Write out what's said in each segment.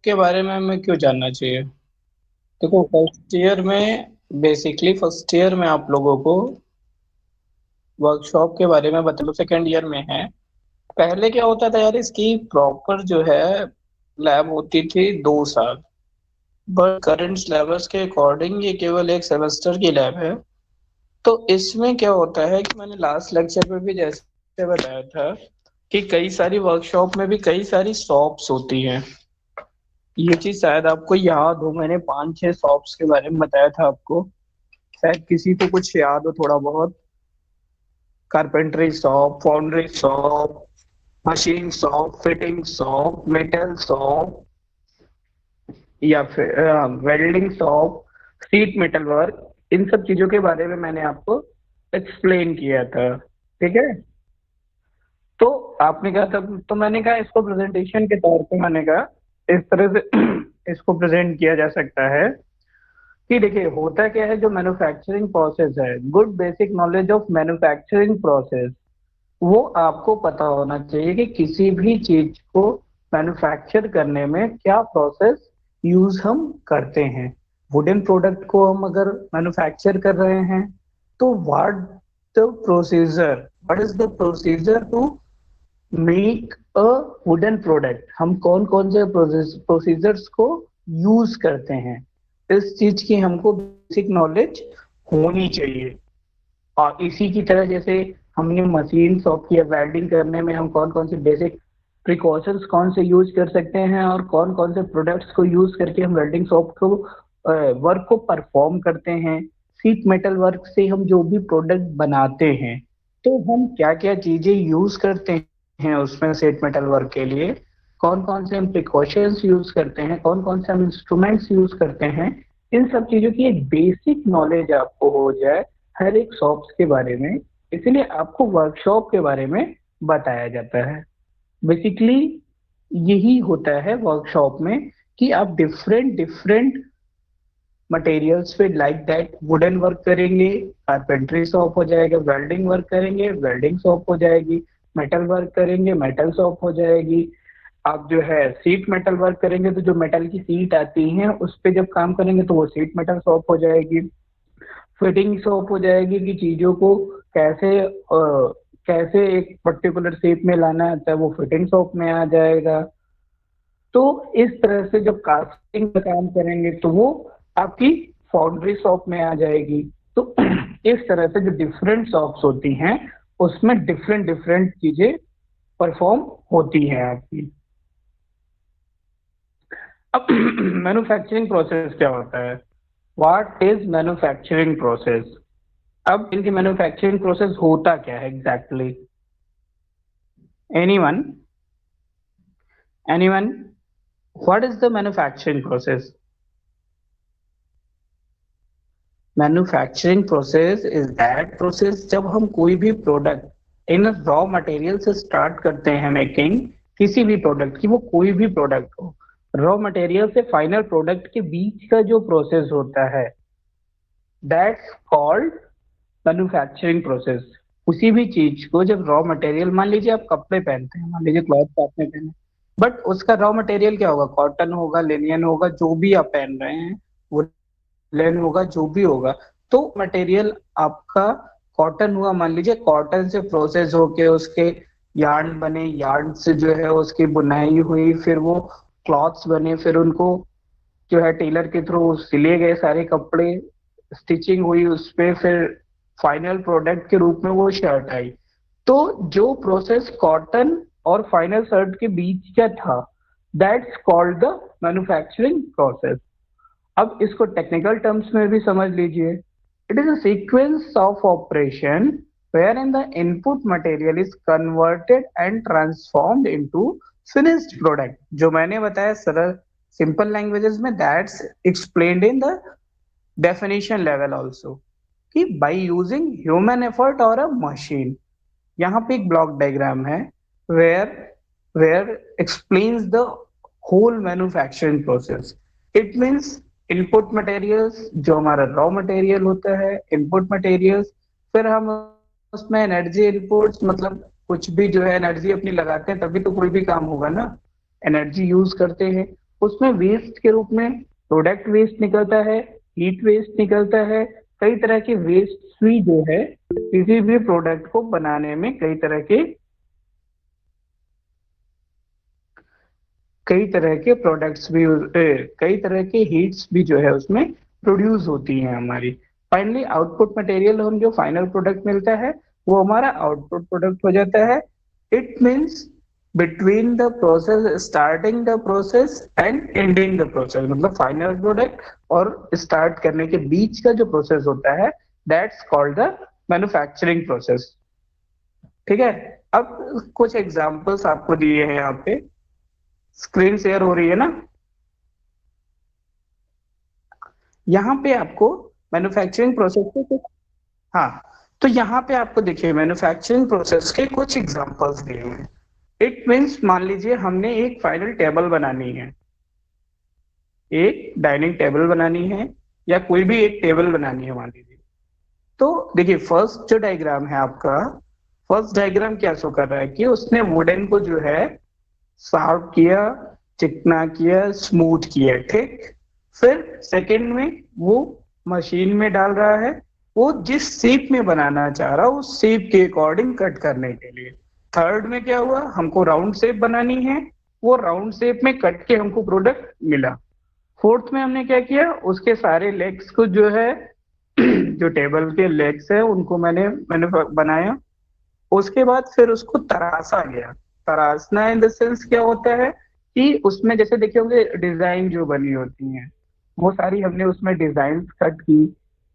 के बारे में हमें क्यों जानना चाहिए? देखो, फर्स्ट ईयर में आप लोगों को वर्कशॉप के बारे में बता लो, सेकेंड ईयर में है। पहले क्या होता था यार, इसकी प्रॉपर जो है लैब होती थी 2 साल। बट करंट सिलेबस के अकॉर्डिंग ये केवल एक सेमेस्टर की लैब है। तो इसमें क्या होता है कि मैंने लास्ट लेक्चर में भी जैसे बताया था कि कई सारी वर्कशॉप में भी कई सारी शॉप्स होती हैं। ये चीज शायद आपको याद हो, मैंने 5-6 शॉप्स के बारे में बताया था आपको। शायद किसी को कुछ याद हो थोड़ा बहुत। Carpentry shop, foundry shop, machine shop, fitting shop, metal shop, या फिर welding shop, sheet metal work. इन सब चीजों के बारे में मैंने आपको एक्सप्लेन किया था। ठीक है। तो आपने कहा था, तो मैंने कहा इसको प्रेजेंटेशन के तौर पे मैंने कहा इस तरह से इसको प्रेजेंट किया जा सकता है कि देखिए होता क्या है, जो मैन्युफैक्चरिंग प्रोसेस है, good basic knowledge of manufacturing process, वो आपको पता होना चाहिए कि किसी भी चीज को मैन्युफैक्चर करने में क्या प्रोसेस यूज हम करते हैं। वुडन प्रोडक्ट को हम अगर मैन्युफैक्चर कर रहे हैं तो the procedure what is the procedure to make a wooden product, हम कौन कौन से प्रोसीजर्स को यूज करते हैं, इस चीज की हमको बेसिक नॉलेज होनी चाहिए। और इसी की तरह जैसे हमने मशीन शॉप की वेल्डिंग करने में हम कौन कौन से बेसिक प्रिकॉशंस कौन से यूज कर सकते हैं और कौन कौन से प्रोडक्ट्स को यूज करके हम वेल्डिंग शॉप को वर्क को परफॉर्म करते हैं। शीट मेटल वर्क से हम जो भी प्रोडक्ट बनाते हैं, तो हम क्या क्या चीजें यूज करते हैं उसमें शीट मेटल वर्क के लिए, कौन कौन से हम प्रिकॉशंस यूज करते हैं, कौन कौन से हम इंस्ट्रूमेंट्स यूज करते हैं। इन सब चीजों की एक बेसिक नॉलेज आपको हो जाए हर एक शॉप्स के बारे में, इसलिए आपको वर्कशॉप के बारे में बताया जाता है। बेसिकली यही होता है वर्कशॉप में कि आप डिफरेंट डिफरेंट मटेरियल्स पे लाइक दैट वुडन वर्क करेंगे, कारपेंट्री शॉप हो जाएगा, वेल्डिंग वर्क करेंगे, वेल्डिंग शॉप हो जाएगी, मेटल वर्क करेंगे, मेटल शॉप हो जाएगी। आप जो है सीट मेटल वर्क करेंगे तो जो मेटल की सीट आती है उस पे जब काम करेंगे तो वो सीट मेटल शॉप हो जाएगी। फिटिंग शॉप हो जाएगी कि चीजों को कैसे एक पर्टिकुलर शेप में लाना है, वो फिटिंग शॉप में आ जाएगा। तो इस तरह से जब कास्टिंग का काम करेंगे तो वो आपकी फाउंड्री शॉप में आ जाएगी। तो इस तरह से जो डिफरेंट शॉप्स होती हैं उसमें डिफरेंट डिफरेंट चीजें परफॉर्म होती हैं आपकी। अब मैन्युफैक्चरिंग प्रोसेस क्या होता है? What is manufacturing process? अब इनकी मैन्युफैक्चरिंग प्रोसेस होता क्या है exactly? Anyone? Anyone? What is the manufacturing process? Manufacturing process is that process जब हम कोई भी प्रोडक्ट इन रॉ मटेरियल से स्टार्ट करते हैं मेकिंग किसी भी प्रोडक्ट की, वो कोई भी प्रोडक्ट हो, रॉ मटेरियल से फाइनल प्रोडक्ट के बीच का जो प्रोसेस होता है, दैट्स कॉल्ड मैन्युफैक्चरिंग प्रोसेस। उसी भी चीज को जब रॉ मटेरियल, मान लीजिए आप कपड़े पहनते हैं, मान लीजिए क्लॉथ आपने पहने, बट उसका रॉ मटेरियल क्या होगा? कॉटन होगा, लिनियन होगा, जो भी आप पहन रहे हैं वो लेन होगा, जो भी होगा। तो मटेरियल आपका कॉटन हुआ, मान लीजिए कॉटन से प्रोसेस होके उसके यार्न बने, यार्न से जो है उसकी बुनाई हुई, फिर वो क्लॉथ्स बने, फिर उनको जो है टेलर के थ्रू सिले गए सारे कपड़े, स्टिचिंग हुई उस पे, फिर फाइनल प्रोडक्ट के रूप में वो शर्ट आई। तो जो प्रोसेस कॉटन और फाइनल शर्ट के बीच का था, that's called the manufacturing process. अब इसको टेक्निकल टर्म्स में भी समझ लीजिए। It is a sequence of operation wherein the input material is converted and transformed into finished product। जो मैंने बताया सरल सिंपल लैंग्वेजेस में, that's explained in the definition level also, कि बाय यूजिंग ह्यूमन एफर्ट और अ मशीन। यहाँ पे एक ब्लॉक डायग्राम है where where explains the whole manufacturing process. It means input materials जो हमारा रॉ मटेरियल होता है, इनपुट मटेरियल्स, फिर हम उसमें एनर्जी इनपुट्स, मतलब कुछ भी जो है एनर्जी अपनी लगाते हैं तभी तो कोई भी काम होगा ना, एनर्जी यूज करते हैं। उसमें वेस्ट के रूप में प्रोडक्ट वेस्ट निकलता है, हीट वेस्ट निकलता है, कई तरह के वेस्ट भी जो है किसी भी प्रोडक्ट को बनाने में कई तरह के हीट्स भी जो है उसमें प्रोड्यूस होती हैं हमारी। फाइनली आउटपुट मटेरियल हम जो फाइनल प्रोडक्ट मिलता है वो हमारा आउटपुट प्रोडक्ट हो जाता है। It means between the process, starting the process and ending the process, मतलब फाइनल प्रोडक्ट और स्टार्ट करने के बीच का जो प्रोसेस होता है that's called the manufacturing process. ठीक है। अब कुछ एग्जांपल्स आपको दिए हैं यहाँ पे, स्क्रीन शेयर हो रही है ना? यहाँ पे आपको मैन्युफैक्चरिंग प्रोसेस के कुछ, हाँ, तो यहाँ पे आपको देखिए मैन्युफैक्चरिंग प्रोसेस के कुछ एग्जांपल्स दिए हैं। इट मीन्स मान लीजिए हमने एक फाइनल टेबल बनानी है, एक डाइनिंग टेबल बनानी है या कोई भी एक टेबल बनानी है मान लीजिए। तो देखिए फर्स्ट जो डायग्राम है आपका, फर्स्ट डायग्राम क्या शो कर रहा है कि उसने वुडन को जो है शार्प किया, चिकना किया, स्मूथ किया, ठीक। फिर सेकंड में वो मशीन में डाल रहा है, वो जिस शेप में बनाना चाह रहा है उस शेप के अकॉर्डिंग कट करने के लिए। थर्ड में क्या हुआ, हमको राउंड शेप बनानी है, वो राउंड शेप में कट के हमको प्रोडक्ट मिला। फोर्थ में हमने क्या किया, उसके सारे लेग्स को जो है जो टेबल के लेग्स है उनको मैंने मैंने बनाया। उसके बाद फिर उसको तराशा गया। तराशना इन द सेंस क्या होता है कि उसमें जैसे देखे होंगे डिजाइन जो बनी होती हैं वो सारी हमने उसमें डिजाइन कट की,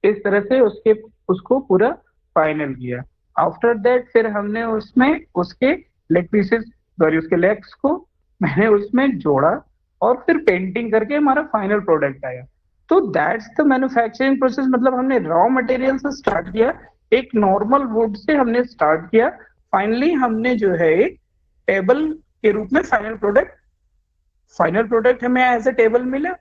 इस तरह से उसको पूरा फाइनल किया। आफ्टर दैट फिर हमने उसमें उसके लेग पीसेस, सॉरी उसके लेग्स को मैंने उसमें जोड़ा और फिर पेंटिंग करके हमारा फाइनल प्रोडक्ट आया। तो दैट्स द मैन्युफैक्चरिंग प्रोसेस। मतलब हमने रॉ मटेरियल से स्टार्ट किया, एक नॉर्मल वुड से हमने स्टार्ट किया, फाइनली हमने जो है एक टेबल के रूप में फाइनल प्रोडक्ट हमें एज ए टेबल मिला।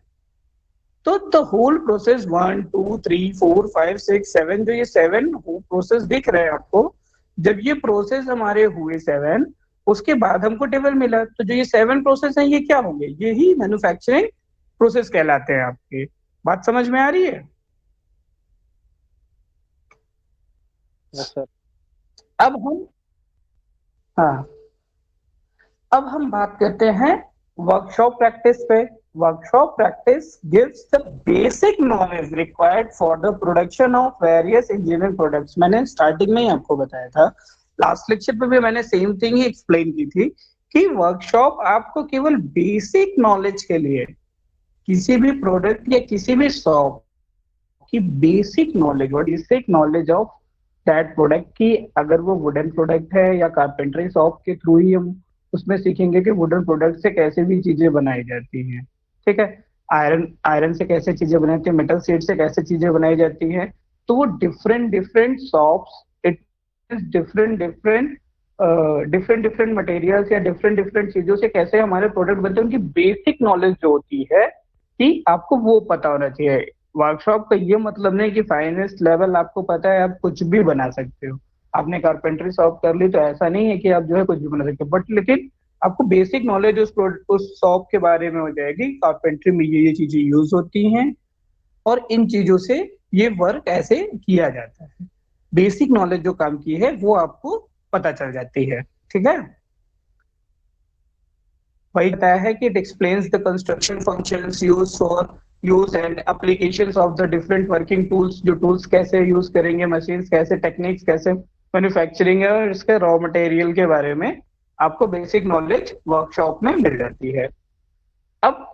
तो द होल प्रोसेस 1 2 3 4 5 6 7, जो ये 7 प्रोसेस दिख रहे हैं आपको, जब ये प्रोसेस हमारे हुए 7, उसके बाद हमको टेबल मिला। तो जो ये 7 प्रोसेस हैं ये क्या होंगे, यही मैन्युफैक्चरिंग प्रोसेस कहलाते हैं आपके। बात समझ में आ रही है? Yes sir. अब हम, हाँ, अब हम बात करते हैं वर्कशॉप प्रैक्टिस पे। Workshop practice gives the basic knowledge required for the production of various engineering products. मैंने स्टार्टिंग में ही आपको बताया था, लास्ट लेक्चर पे भी मैंने सेम थिंग ही एक्सप्लेन की थी कि वर्कशॉप आपको केवल बेसिक नॉलेज के लिए, किसी भी प्रोडक्ट या किसी भी शॉप की basic knowledge of that product की, अगर वो वुडन प्रोडक्ट है या कारपेंटरी शॉप के थ्रू ही हम उसमें सीखेंगे कि वुडन प्रोडक्ट से कैसे भी चीजें बनाई जाती हैं। ठीक है। आयरन आयरन से कैसे चीजें बनाई जाती है, मेटल शीट से कैसे चीजें बनाई जाती हैं। तो वो different different shops, it is different different materials या डिफरेंट डिफरेंट चीजों से कैसे हमारे प्रोडक्ट बनते हैं, उनकी बेसिक नॉलेज जो होती है कि आपको वो पता होना चाहिए। वर्कशॉप का ये मतलब नहीं कि फाइनेंस लेवल आपको पता है आप कुछ भी बना सकते हो। आपने कारपेंटरी शॉप कर ली तो ऐसा नहीं है कि आप जो है कुछ भी बना सकते हो, बट लेकिन आपको बेसिक नॉलेज उस शॉप के बारे में हो जाएगी, कारपेंट्री में ये चीजें यूज होती हैं और इन चीजों से ये वर्क ऐसे किया जाता है। बेसिक नॉलेज जो काम की है वो आपको पता चल जाती है। ठीक है। वही बताया है कि it explains the construction functions use and applications of the different working tools. जो टूल्स कैसे यूज करेंगे, मशीन्स कैसे, टेक्निक्स कैसे, मैन्युफैक्चरिंग है और इसके रॉ मटेरियल के बारे में आपको बेसिक नॉलेज वर्कशॉप में मिल जाती है। अब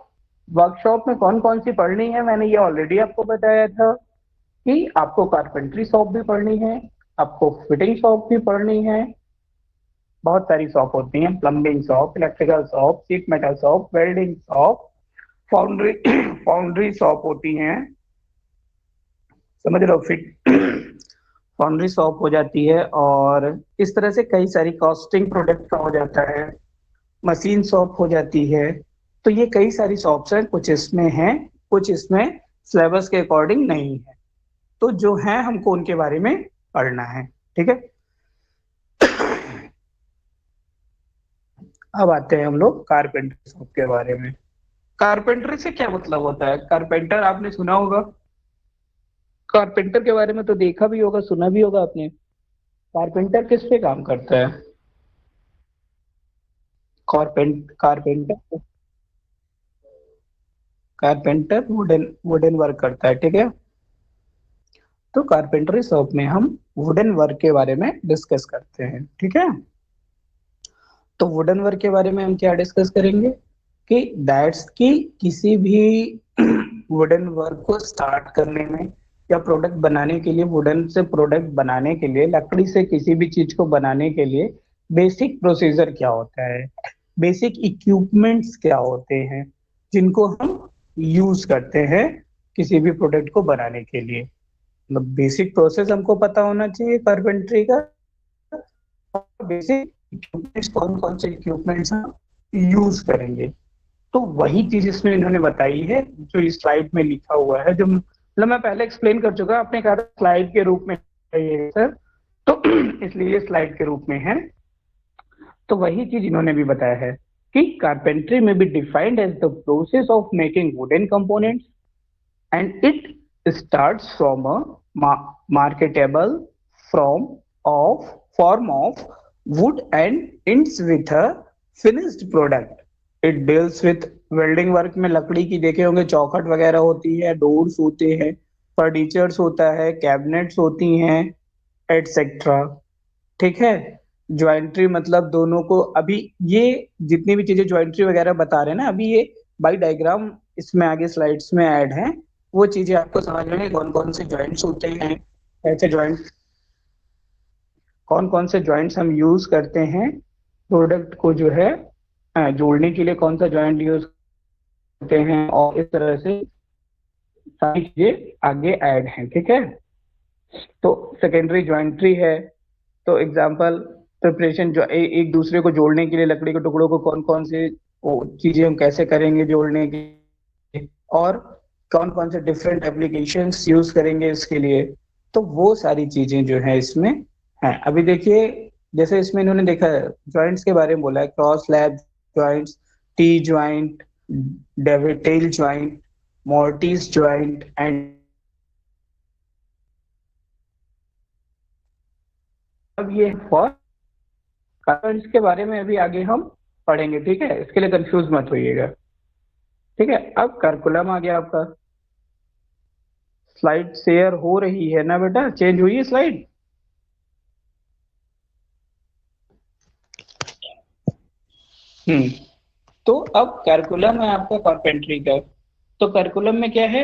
वर्कशॉप में कौन कौन सी पढ़नी है, मैंने ये ऑलरेडी आपको बताया था कि आपको कारपेंट्री शॉप भी पढ़नी है, आपको फिटिंग शॉप भी पढ़नी है, बहुत सारी शॉप होती हैं, plumbing shop, electrical shop, sheet metal shop, welding shop, foundry foundry shop होती हैं, समझ रहे हो, फिट फाउंड्री शॉप हो जाती है। और इस तरह से कई सारी कॉस्टिंग प्रोडक्ट का हो जाता है, मशीन शॉप हो जाती है। तो ये कई सारी शॉप्स हैं, कुछ इसमें हैं, कुछ इसमें सिलेबस के अकॉर्डिंग नहीं है। तो जो है हमको उनके बारे में पढ़ना है। ठीक है। अब आते हैं हम लोग कारपेंटर शॉप के बारे में। कारपेंटरी से क्या मतलब होता है? कारपेंटर आपने सुना होगा, कारपेंटर के बारे में तो देखा भी होगा, सुना भी होगा आपने। कारपेंटर किस पे काम करता है? Carpenter carpenter wooden wooden work करता है, ठीक है। तो कारपेंटरी शॉप में हम वुडन वर्क के बारे में डिस्कस करते हैं, ठीक है। तो वुडन वर्क के बारे में हम क्या डिस्कस करेंगे कि दैट्स की किसी भी वुडन वर्क को स्टार्ट करने में या प्रोडक्ट बनाने के लिए, वुडन से प्रोडक्ट बनाने के लिए, लकड़ी से किसी भी चीज को बनाने के लिए बेसिक प्रोसीजर क्या होता है, बेसिक इक्विपमेंट्स क्या होते हैं जिनको हम यूज करते हैं किसी भी प्रोडक्ट को बनाने के लिए। मतलब बेसिक प्रोसेस हमको पता होना चाहिए कारपेंट्री का, बेसिक इक्विपमेंट्स कौन कौन से इक्विपमेंट्स हम यूज करेंगे। तो वही चीज इसमें इन्होंने बताई है जो इस स्लाइड में लिखा हुआ है, जो मतलब मैं पहले एक्सप्लेन कर चुका, आपने कहा था स्लाइड के रूप में है सर, तो इसलिए स्लाइड के रूप में है। तो वही चीज इन्होंने भी बताया है कि कारपेंट्री में be defined as the process of making wooden components and it starts from a marketable from of form of wood and ends with a finished product. It deals with welding work में लकड़ी की देखे होंगे चौखट वगैरह होती है, doors होते हैं, फर्नीचर्स होता है, कैबिनेट्स होती हैं, एटसेट्रा, ठीक है। ज्वाइंट्री मतलब दोनों को, अभी ये जितनी भी चीजें ज्वाइंट्री वगैरह बता रहे हैं ना, अभी ये बाई डायग्राम इसमें आगे स्लाइड्स में ऐड है, वो चीजें आपको समझ में कौन कौन से ज्वाइंट्स होते हैं, ऐसे ज्वाइंट कौन कौन से ज्वाइंट्स हम यूज करते हैं प्रोडक्ट को जो है जोड़ने के लिए, कौन सा ज्वाइंट यूज करते हैं, और इस तरह से सारी चीजें आगे ऐड हैं, ठीक है। तो सेकेंडरी ज्वाइंट्री है, तो एग्जांपल प्रिपरेशन जो एक दूसरे को जोड़ने के लिए लकड़ी के टुकड़ों को कौन कौन से चीजें हम कैसे करेंगे जोड़ने की, और कौन कौन से डिफरेंट एप्लीकेशंस यूज करेंगे इसके लिए। तो वो सारी चीजें जो है इसमें है। अभी देखिए, जैसे इसमें इन्होंने देखा है जॉइंट्स के बारे में बोला है, cross lap joints, T joint, dovetail joint, mortise joint and, अब ये फॉर कार्बन्स के बारे में अभी आगे हम पढ़ेंगे, ठीक है, इसके लिए कंफ्यूज मत होइएगा, ठीक है। अब कर्कुलम आ गया आपका। स्लाइड शेयर हो रही है ना बेटा, चेंज हुई है स्लाइड? हम्म। तो अब कर्कुलम है आपका कारपेंट्री का। तो कर्कुलम में क्या है?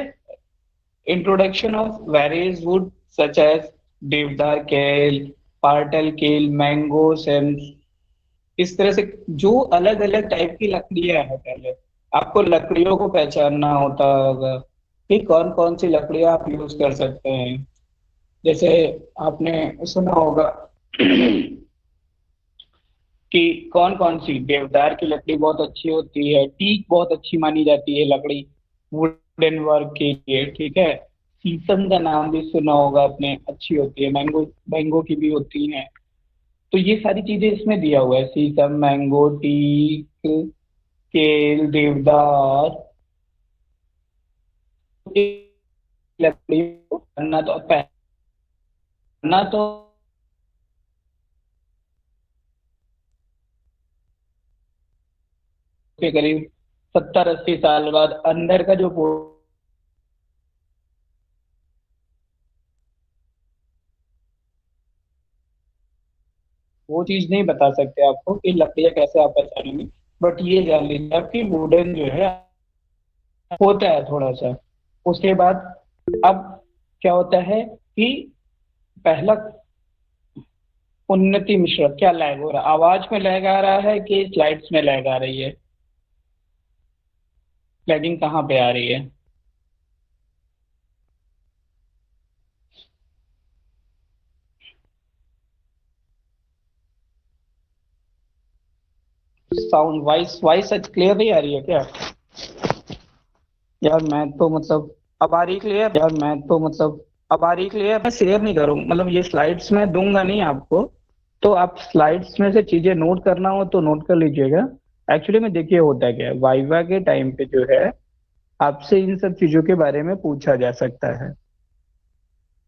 Introduction of various wood such as deodar kail, portal केल, मैंगो सेम, इस तरह से जो अलग अलग टाइप की लकड़ियां हैं, पहले आपको लकड़ियों को पहचानना होता होगा कि कौन कौन सी लकड़ियां आप यूज कर सकते हैं। जैसे आपने सुना होगा कि कौन कौन सी, देवदार की लकड़ी बहुत अच्छी होती है, टीक बहुत अच्छी मानी जाती है लकड़ी वुडन वर्क के लिए, ठीक है। शीशम का नाम भी सुना होगा आपने, अच्छी होती है। मैंगो, मैंगो की भी होती है। तो ये सारी चीजें इसमें दिया हुआ है, शीशम, मैंगो, टीक, केल, देवदार, लकड़ी पन्ना, तो पहनना तो के करीब 70-80 साल बाद अंदर का जो वो चीज नहीं बता सकते आपको कि लकड़ियां कैसे आप पहचानेंगे, बट ये जान लीजिए आपकी वुडन जो है होता है थोड़ा सा। उसके बाद अब क्या होता है कि पहला, उन्नति मिश्र, क्या लैग हो रहा है? आवाज में लैग आ रहा है कि स्लाइड्स में लैग आ रही है? लैगिंग कहाँ पे आ रही है? साउंड वॉइस वॉइस क्लियर नहीं आ रही है क्या यार? मैं तो मतलब, अब आ रही क्लियर यार? मैं तो मतलब, अब आ रही क्लियर? मैं शेयर नहीं करूँ, मतलब ये स्लाइड्स में दूंगा नहीं आपको, तो आप स्लाइड्स में से चीजें नोट करना हो तो नोट कर लीजिएगा, एक्चुअली में देखिए होता क्या है, वाइवा के टाइम पे जो है आपसे इन सब चीजों के बारे में पूछा जा सकता है।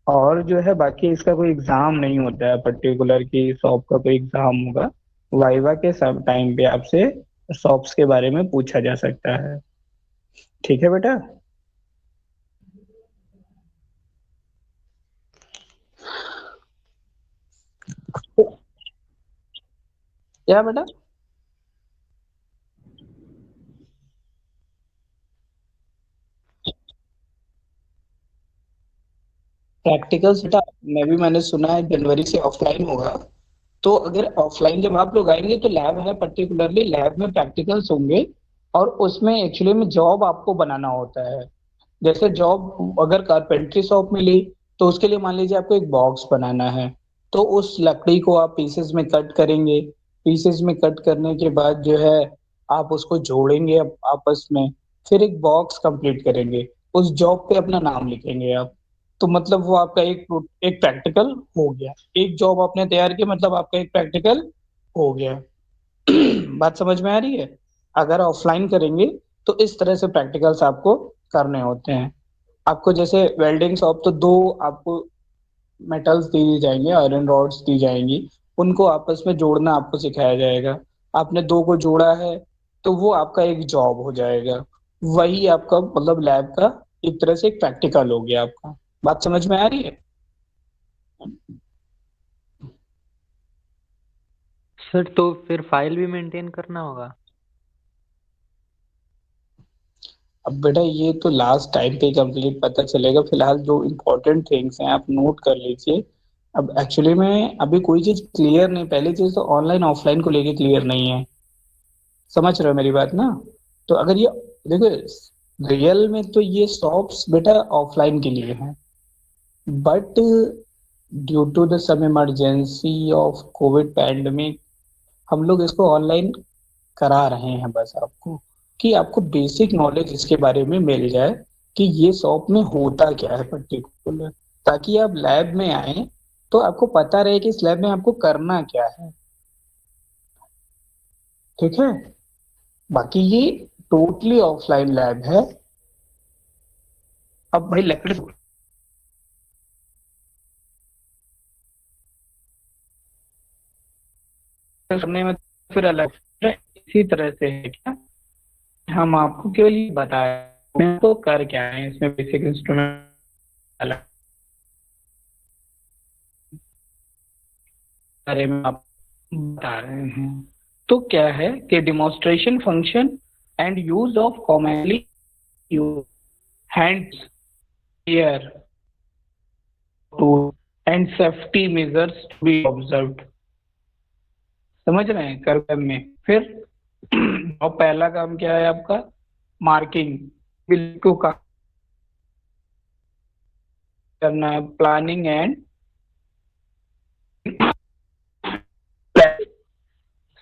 और जो है बाकी इसका कोई एग्जाम नहीं होता है पर्टिकुलर कि सॉप का कोई एग्जाम होगा। वाइवा के सब टाइम पे आपसे सॉप्स के बारे में पूछा जा सकता है। ठीक है बेटा। क्या बेटा? प्रैक्टिकल्स बेटा, मैंने सुना है जनवरी से ऑफलाइन होगा। तो अगर ऑफलाइन जब आप लोग आएंगे तो लैब है, पर्टिकुलरली लैब में प्रैक्टिकल्स होंगे। और उसमें एक्चुअली में जॉब आपको बनाना होता है। जैसे जॉब अगर कारपेंट्री शॉप मिली तो उसके लिए मान लीजिए आपको एक बॉक्स बनाना है। तो उस लकड़ी को आप पीसेस में कट करेंगे। पीसेस में कट करने के बाद जो है आप उसको जोड़ेंगे आपस में। फिर एक बॉक्स कंप्लीट करेंगे। उस जॉब पे अपना नाम लिखेंगे आप। तो मतलब वो आपका एक एक प्रैक्टिकल हो गया। एक जॉब आपने तैयार की, मतलब आपका एक प्रैक्टिकल हो गया। बात समझ में आ रही है? अगर ऑफलाइन करेंगे तो इस तरह से प्रैक्टिकल्स आपको करने होते हैं। आपको जैसे वेल्डिंग शॉप तो दो आपको मेटल्स दी जाएंगे, आयरन रॉड्स दी जाएंगी। उनको आपस में जोड़ना आपको सिखाया जाएगा। आपने दो को जोड़ा है तो वो आपका एक जॉब हो जाएगा। वही आपका मतलब लैब का एक तरह से एक प्रैक्टिकल हो गया आपका। बात समझ में आ रही है? सर तो फिर फाइल भी मेंटेन करना होगा? अब बेटा ये तो लास्ट टाइम पे कंप्लीट पता चलेगा। फिलहाल जो इम्पोर्टेंट थिंग्स हैं आप नोट कर लीजिए। अब एक्चुअली में अभी कोई चीज क्लियर नहीं, पहली चीज तो ऑनलाइन ऑफलाइन को लेके क्लियर नहीं है। समझ रहे हो मेरी बात ना? तो अगर ये देखो, रियल में तो ये शॉप्स बेटा ऑफलाइन के लिए हैं। But due to the some emergency of Covid pandemic हम लोग इसको ऑनलाइन करा रहे हैं, बस आपको कि आपको बेसिक नॉलेज इसके बारे में मिल जाए कि ये शॉप में होता क्या है पर्टिकुलर। ताकि आप लैब में आए तो आपको पता रहे कि इस लैब में आपको करना क्या है। ठीक है। बाकी ये टोटली ऑफलाइन लैब है। अब भाई लकड़ी करने में फिर अलग है। इसी तरह से है क्या, हम आपको केवल ये बताएं तो कर क्या है इसमें, बेसिक इंस्ट्रूमेंट अलग बारे में आप बता रहे हैं। तो क्या है कि demonstration function and use of commonly use hands air to and safety measures to be observed. समझ रहे हैं कर्तव्य में फिर। और पहला काम क्या है आपका? मार्किंग। बिल को करना है, planning and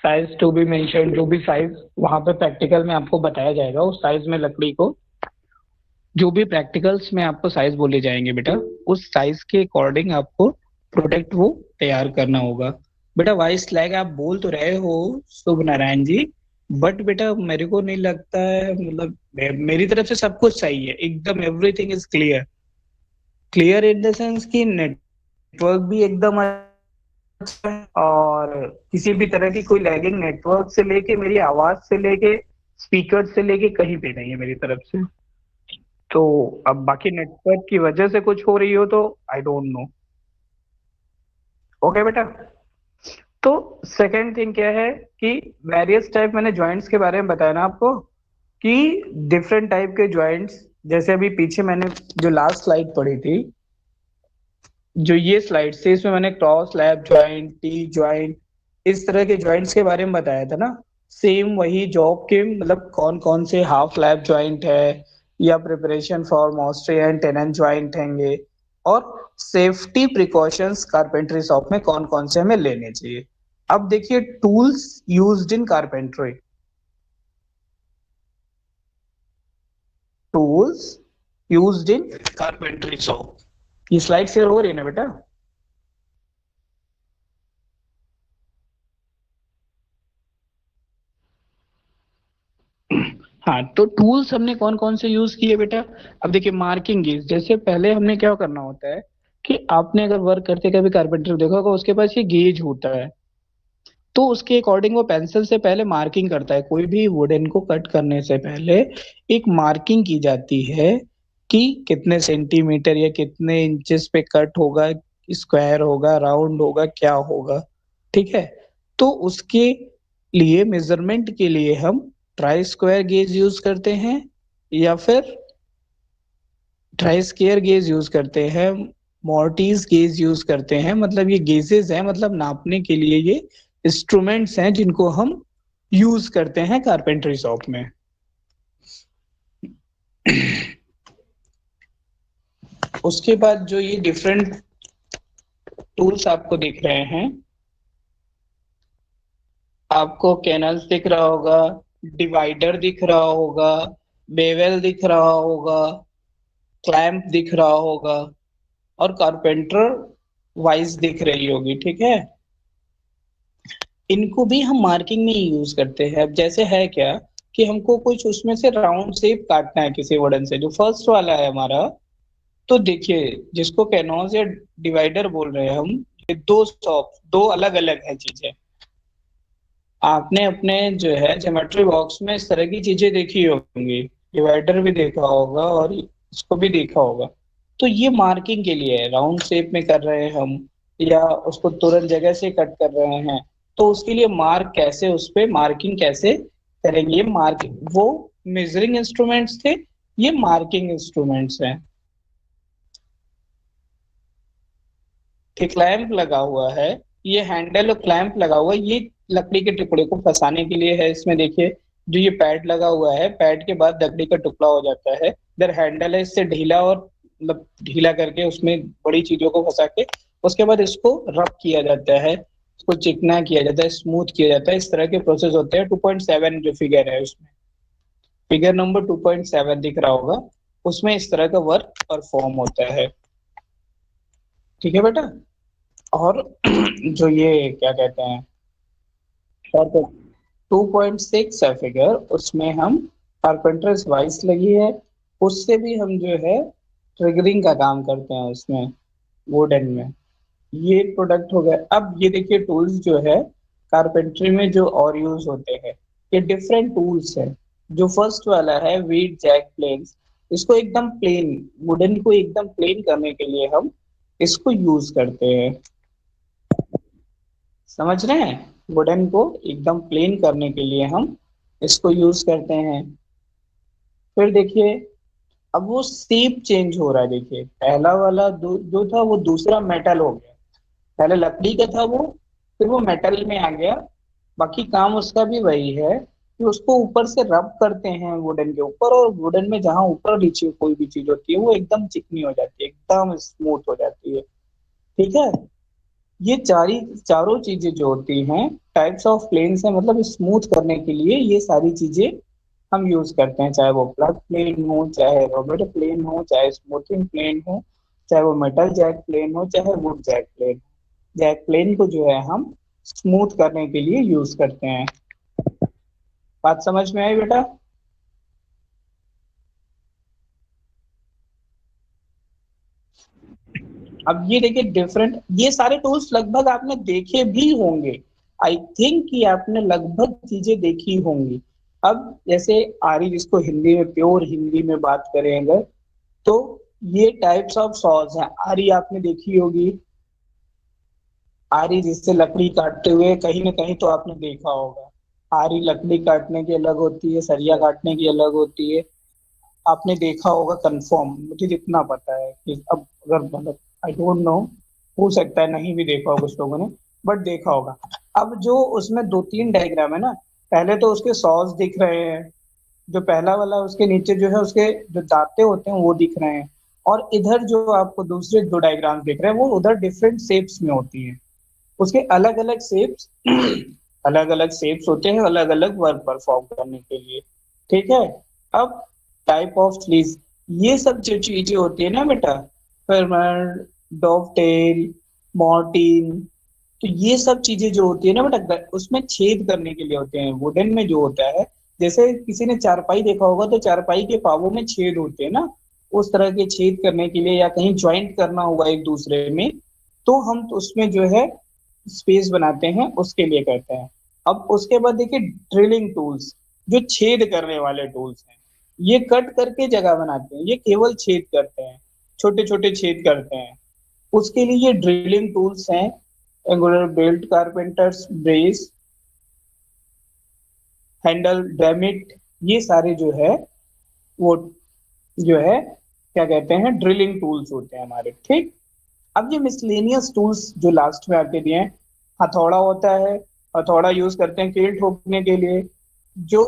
size to be mention. जो भी साइज वहां पे प्रैक्टिकल में आपको बताया जाएगा उस साइज में लकड़ी को, जो भी प्रैक्टिकल्स में आपको साइज बोले जाएंगे बेटा, उस साइज के अकॉर्डिंग आपको प्रोडक्ट वो तैयार करना होगा। बेटा वॉइस लैग आप बोल तो रहे हो शुभ नारायण जी, बट बेटा मेरे को नहीं लगता है, मतलब मेरी तरफ से सब कुछ सही है एकदम, everything is clear. Clear in the sense कि नेटवर्क भी एकदम अच्छा है, और किसी भी तरह की कोई लैगिंग नेटवर्क से लेके मेरी आवाज से लेके स्पीकर से लेके कहीं पे नहीं है मेरी तरफ से। तो अब बाकी नेटवर्क की वजह से कुछ हो रही हो तो आई डोंट नो। ओके बेटा। तो सेकंड थिंग क्या है कि वेरियस टाइप, मैंने जॉइंट्स के बारे में बताया ना आपको कि डिफरेंट टाइप के जॉइंट्स। जैसे अभी पीछे मैंने जो लास्ट स्लाइड पढ़ी थी, जो ये स्लाइड से, इसमें मैंने cross lab joint, T joint, इस तरह के जॉइंट्स के बारे में बताया था ना। सेम वही जॉब के मतलब कौन कौन से हाफ लैब जॉइंट है या preparation for mortise and tenon joint हैंगे, और सेफ्टी प्रिकॉशंस कारपेंट्री शॉप में कौन कौन से हमें लेने चाहिए। अब देखिए tools used in carpentry. Tools used in carpentry shop. ये स्लाइड शेयर हो रही है ना बेटा? हाँ, तो टूल्स हमने कौन कौन से यूज किए बेटा? अब देखिए, मार्किंग गेज, जैसे पहले हमने क्या करना होता है कि आपने अगर वर्क करते कभी कारपेंटर देखा होगा, उसके पास ये गेज होता है, तो उसके अकॉर्डिंग वो पेंसिल से पहले मार्किंग करता है। कोई भी वुडन को कट करने से पहले एक मार्किंग की जाती है कि कितने सेंटीमीटर या कितने इंचेस पे कट होगा, स्क्वायर होगा, राउंड होगा, क्या होगा। ठीक है, तो उसके लिए मेजरमेंट के लिए हम ट्राई स्क्वायर गेज यूज करते हैं, या फिर ट्राई स्क्वायर गेज यूज करते हैं, मॉर्टिज गेज यूज करते हैं। मतलब ये गेजेस हैं, मतलब नापने के लिए ये इंस्ट्रूमेंट्स हैं जिनको हम यूज करते हैं कारपेंटरी शॉप में। उसके बाद जो ये डिफरेंट टूल्स आपको दिख रहे हैं, आपको कैनल्स दिख रहा होगा, डिवाइडर दिख रहा होगा, बेवेल दिख रहा होगा, क्लैंप दिख रहा होगा, और कारपेंटर वाइज दिख रही होगी। ठीक है, इनको भी हम मार्किंग में ही यूज करते हैं। अब जैसे है क्या कि हमको कुछ उसमें से राउंड शेप काटना है किसी वुडन से, जो फर्स्ट वाला है हमारा, तो देखिए, जिसको कैनोस या डिवाइडर बोल रहे हैं हम, ये दो शॉप, दो अलग अलग है चीजें। आपने अपने जो है ज्योमेट्री बॉक्स में इस तरह की चीजें देखी होंगी, डिवाइडर भी देखा होगा और इसको भी देखा होगा। तो ये मार्किंग के लिए है, राउंड शेप में कर रहे हैं हम या उसको तुरंत जगह से कट कर रहे हैं, तो उसके लिए मार्क कैसे, उस पे मार्किंग कैसे करेंगे, ये मार्क वो मेजरिंग इंस्ट्रूमेंट्स थे, ये मार्किंग इंस्ट्रूमेंट्स हैं। कि क्लैंप लगा हुआ है, ये हैंडल और क्लैंप लगा हुआ है, ये लकड़ी के टुकड़े को फंसाने के लिए है। इसमें देखिए, जो ये पैड लगा हुआ है, पैड के बाद लकड़ी का टुकड़ा हो जाता है, इधर हैंडल है, इससे ढीला और मतलब ढीला करके उसमें बड़ी चीजों को फंसा के उसके बाद इसको रब किया जाता है, इसको चिकना किया जाता है, स्मूथ किया जाता है। इस तरह के प्रोसेस होते हैं। 2.7 जो फिगर है उसमें, फिगर नंबर 2.7 दिख रहा होगा, उसमें इस तरह का वर्क परफॉर्म होता है। ठीक है बेटा। और जो ये क्या कहते हैं, और 2.6 है फिगर, उसमें हम कारपेंटर्स वाइस लगी है, उससे भी हम जो है ट्रिगरिंग का काम करते हैं उसमें, वुडन में। ये प्रोडक्ट हो गया। अब ये देखिए, टूल्स जो है कारपेंट्री में जो और यूज होते हैं, ये डिफरेंट टूल्स है। जो फर्स्ट वाला है वीट जैक प्लेन्स, इसको एकदम प्लेन, वुडन को एकदम प्लेन करने के लिए हम इसको यूज करते हैं। समझ रहे हैं? वुडन को एकदम प्लेन करने के लिए हम इसको यूज करते हैं। फिर देखिए, अब वो शेप चेंज हो रहा है। देखिए, पहला वाला जो था वो दूसरा मेटल हो गया, पहले लकड़ी का था वो, फिर वो मेटल में आ गया। बाकी काम उसका भी वही है कि उसको ऊपर से रब करते हैं वुडन के ऊपर, और वुडन में जहां ऊपर नीचे कोई भी चीज होती है वो एकदम चिकनी हो जाती है, एकदम स्मूथ हो जाती है। ठीक है, ये चारों चीजें जो होती हैं टाइप्स ऑफ प्लेन्स है, मतलब स्मूथ करने के लिए ये सारी चीजें हम यूज करते हैं। चाहे वो प्लग प्लेन हो, चाहे रोबोट प्लेन हो, चाहे स्मूथिंग प्लेन हो, चाहे वो मेटल जैक प्लेन हो, चाहे wood jack plane. Jack plane को जो है हम स्मूथ करने के लिए यूज करते हैं। बात समझ में आई बेटा? अब ये देखिए डिफरेंट, ये सारे टूल्स लगभग आपने देखे भी होंगे। आई थिंक कि आपने लगभग चीजें देखी होंगी। अब जैसे आरी, जिसको हिंदी में प्योर हिंदी में बात करें अगर, तो ये टाइप्स ऑफ सॉज हैं। आरी आपने देखी होगी, आरी जिससे लकड़ी काटते हुए कहीं ना कहीं तो आपने देखा होगा। आरी लकड़ी काटने की अलग होती है, सरिया काटने की अलग होती है। आपने देखा होगा कंफर्म, मुझे जितना पता है कि अब अगर मतलब आई डोंट नो, हो सकता है नहीं भी देखा होगा कुछ लोगों ने, बट देखा होगा। अब जो उसमें दो तीन डायग्राम है ना, पहले तो उसके सॉस दिख रहे हैं, जो पहला वाला उसके नीचे जो है उसके जो दांते होते हैं वो दिख रहे हैं, और इधर जो आपको दूसरे दो डायग्राम दिख रहे हैं वो उधर डिफरेंट शेप्स में होती है। उसके अलग अलग शेप्स अलग अलग शेप्स होते हैं अलग अलग वर्क परफॉर्म करने के लिए। ठीक है, अब टाइप ऑफ स्लीव, ये सब जो चीजें होती है ना बेटा, फर्मर, डॉवटेल, मॉर्टिन, तो ये सब चीजें जो होती है ना बेटा, उसमें छेद करने के लिए होते हैं। वुडन में जो होता है जैसे किसी ने चारपाई देखा होगा तो चारपाई के पावों में छेद होते हैं ना, उस तरह के छेद करने के लिए या कहीं ज्वाइंट करना होगा एक दूसरे में, तो हम उसमें जो है स्पेस बनाते हैं, उसके लिए करते हैं। अब उसके बाद देखिए ड्रिलिंग टूल्स, जो छेद करने वाले टूल्स हैं, ये कट करके जगह बनाते हैं, ये केवल छेद करते हैं, छोटे छोटे छेद करते हैं। उसके लिए ये ड्रिलिंग टूल्स हैं, angular belt, carpenters brace, handle, dammit, ये सारे जो है वो जो है क्या कहते हैं, ड्रिलिंग टूल्स होते हैं हमारे, ठीक। अब ये मिसलेनियस टूल्स जो लास्ट में आपके दिए हैं, हथौड़ा होता है, हथौड़ा यूज करते हैं कील ठोकने के लिए। जो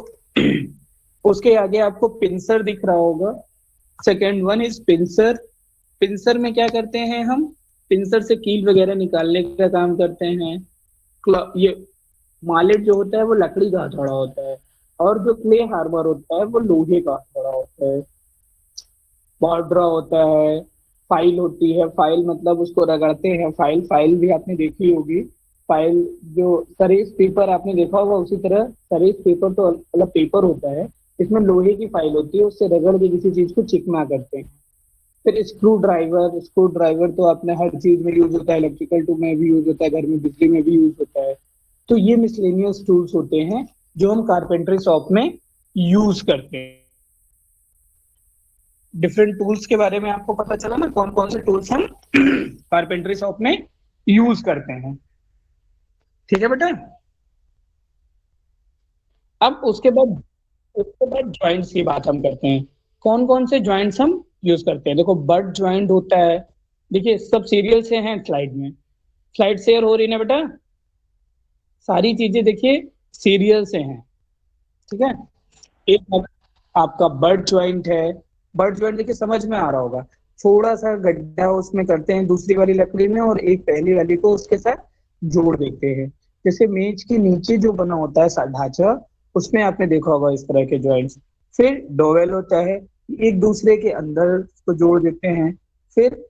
उसके आगे आपको पिंसर दिख रहा होगा, second one is pincer. Pincer में क्या करते हैं हम, पिंसर से कील वगैरह निकालने का काम करते हैं। ये मालेट जो होता है वो लकड़ी का हथौड़ा होता है, और जो क्ले हार्बर होता है वो लोहे का हथौड़ा होता है। बॉर्डरा होता है, फाइल होती है, फाइल मतलब उसको रगड़ते हैं, फाइल, फाइल भी आपने देखी होगी। फाइल जो सरेस पेपर आपने देखा होगा, उसी तरह सरेस पेपर तो अलग पेपर होता है, इसमें लोहे की फाइल होती है, उससे रगड़ के किसी चीज को चिकना करते हैं। फिर स्क्रू ड्राइवर, स्क्रू ड्राइवर तो आपने हर चीज में यूज होता है, इलेक्ट्रिकल टूल में भी यूज होता है, घर में बिजली में भी यूज होता है। तो ये मिसलेनियस टूल्स होते हैं जो हम कारपेंटरी शॉप में यूज करते हैं। डिफरेंट टूल्स के बारे में आपको पता चला ना, कौन कौन से टूल्स हम कारपेंटरी शॉप में यूज करते हैं, ठीक है बेटा। अब उसके बाद ज्वाइंट्स की बात हम करते हैं। कौन कौन से ज्वाइंट्स हम यूज करते हैं, देखो बट ज्वाइंट होता है। देखिए सब सीरियल से हैं स्लाइड में, स्लाइड शेयर हो रही है ना बेटा, सारी चीजें देखिए सीरियल से हैं, ठीक है। एक आपका बट ज्वाइंट है, बट ज्वाइंट देखिए समझ में आ रहा होगा, थोड़ा सा गड्ढा उसमें करते हैं दूसरी वाली लकड़ी में, और एक पहली वाली को उसके साथ जोड़ देते हैं। जैसे मेज के नीचे जो बना होता है ढांचा, उसमें आपने देखा होगा इस तरह के ज्वाइंट्स। फिर डोवेल होता है, एक दूसरे के अंदर उसको जोड़ देते हैं। फिर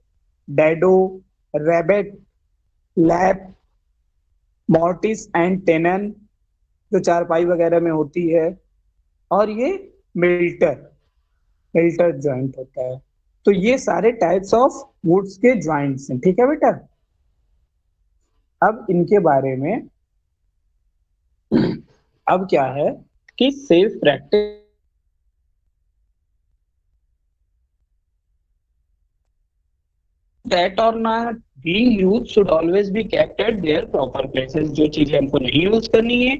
dado, rabbit, lap, mortis and tenon, जो चारपाई वगैरह में होती है। और ये मिल्टर, मिल्टर ज्वाइंट होता है। तो ये सारे टाइप्स ऑफ वुड्स के ज्वाइंट्स हैं, ठीक है बेटा। अब इनके बारे में अब क्या है कि safe practice, that or not being used should always be kept at their proper places। जो चीजें हमको नहीं यूज करनी है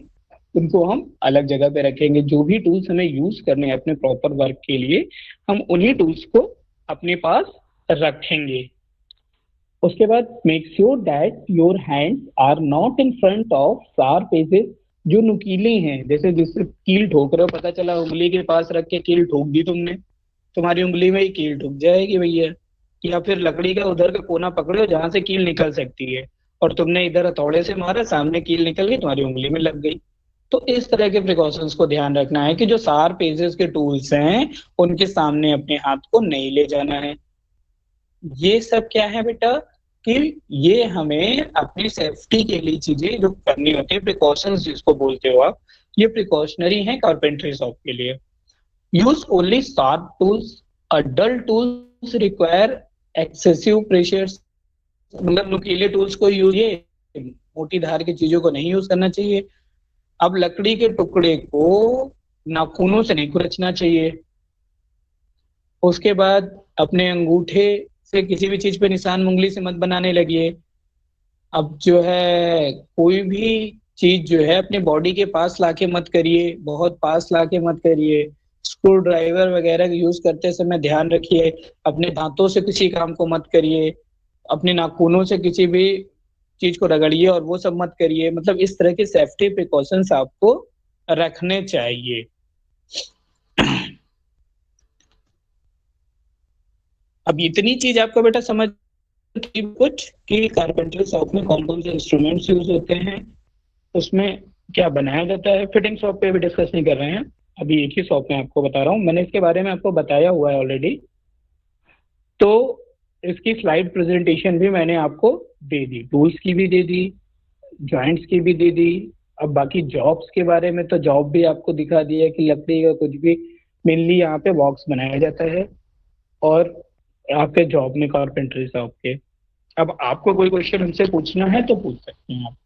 उनको हम अलग जगह पे रखेंगे। जो भी टूल्स हमें यूज करने हैं अपने प्रॉपर वर्क के लिए, हम उन्हीं टूल्स को अपने पास रखेंगे। उसके बाद make sure that your hands are not in front of sharp edges, जो नुकीले हैं, जैसे जिससे कील ठोक रहे हो, पता चला उंगली के पास रख के कील ठोक दी तुमने, तुम्हारी उंगली में ही कील ठुक जाएगी भैया। या फिर लकड़ी का उधर का कोना पकड़े हो जहां से कील निकल सकती है, और तुमने इधर हथौड़े से मारा, सामने कील निकल गई, तुम्हारी उंगली में लग गई। तो इस तरह के प्रिकॉशंस को ध्यान रखना है कि जो शार्प एजेस के टूल्स हैं उनके सामने अपने हाथ को नहीं ले जाना है। ये सब क्या है बेटा, कि ये हमें अपनी सेफ्टी के लिए चीजें जो करनी होती है, प्रिकॉशंस जिसको बोलते हो आप, ये प्रिकॉशनरी है कारपेंट्री शॉप के लिए। use only sharp tools, dull tools require excessive pressures। मतलब नुकीले टूल्स को यूज, ये मोटी धार की चीजों को नहीं यूज करना चाहिए। अब लकड़ी के टुकड़े को नाखूनों से नहीं खुरचना चाहिए। उसके बाद अपने अंगूठे से किसी भी चीज पे निशान उंगली से मत बनाने लगिए। अब जो है कोई भी चीज जो है अपने बॉडी के पास लाके मत करिए, बहुत पास लाके मत करिए। स्क्रू ड्राइवर वगैरह यूज करते समय ध्यान रखिए, अपने दांतों से किसी काम को मत करिए, अपने नाखूनों से किसी भी चीज को रगड़िए और वो सब मत करिए। मतलब इस तरह के सेफ्टी प्रिकॉशंस आपको रखने चाहिए। अब इतनी चीज आपको बेटा समझ की कुछ कि कारपेंटर शॉप में कौन कौन से इंस्ट्रूमेंट्स यूज होते हैं, उसमें क्या बनाया जाता है। फिटिंग शॉप पे भी डिस्कस नहीं कर रहे हैं, अभी एक ही शॉप में आपको बता रहा हूँ, मैंने इसके बारे में आपको बताया हुआ है ऑलरेडी। तो इसकी स्लाइड प्रेजेंटेशन भी मैंने आपको दे दी, टूल्स की भी दे दी, जॉइंट्स की भी दे दी, अब बाकी जॉब्स के बारे में तो जॉब भी आपको दिखा दिया कि लकड़ी का कुछ भी मेनली यहाँ पे बॉक्स बनाया जाता है। और आपके जॉब में कारपेंटरी शॉप के, अब आपको कोई क्वेश्चन हमसे पूछना है तो पूछ सकते हैं आप।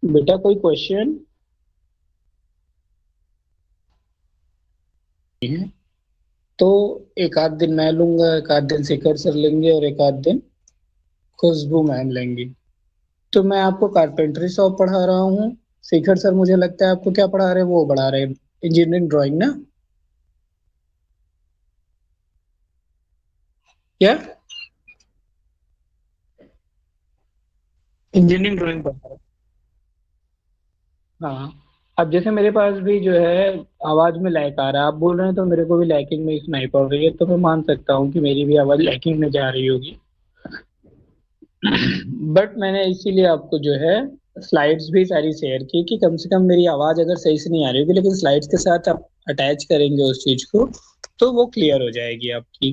बेटा कोई क्वेश्चन है तो एक आध दिन मैं लूंगा, एक आध दिन शेखर सर लेंगे और एक आध दिन खुशबू मैम लेंगी। तो मैं आपको कारपेंटरी शॉप पढ़ा रहा हूँ। शेखर सर मुझे लगता है आपको क्या पढ़ा रहे हैं, वो पढ़ा रहे हैं इंजीनियरिंग ड्राइंग ना, क्या इंजीनियरिंग ड्राइंग पढ़ा रहे हैं। हाँ। अब जैसे मेरे पास भी जो है आवाज में लैग आ रहा है, आप बोल रहे हैं तो मेरे को भी लैकिंग में सुनाई पड़ रही है, तो मैं मान सकता हूँ कि मेरी भी आवाज लैकिंग में जा रही होगी। बट मैंने इसीलिए आपको जो है स्लाइड्स भी सारी शेयर की कि कम से कम मेरी आवाज अगर सही से नहीं आ रही होगी, लेकिन स्लाइड्स के साथ आप अटैच करेंगे उस चीज को तो वो क्लियर हो जाएगी आपकी।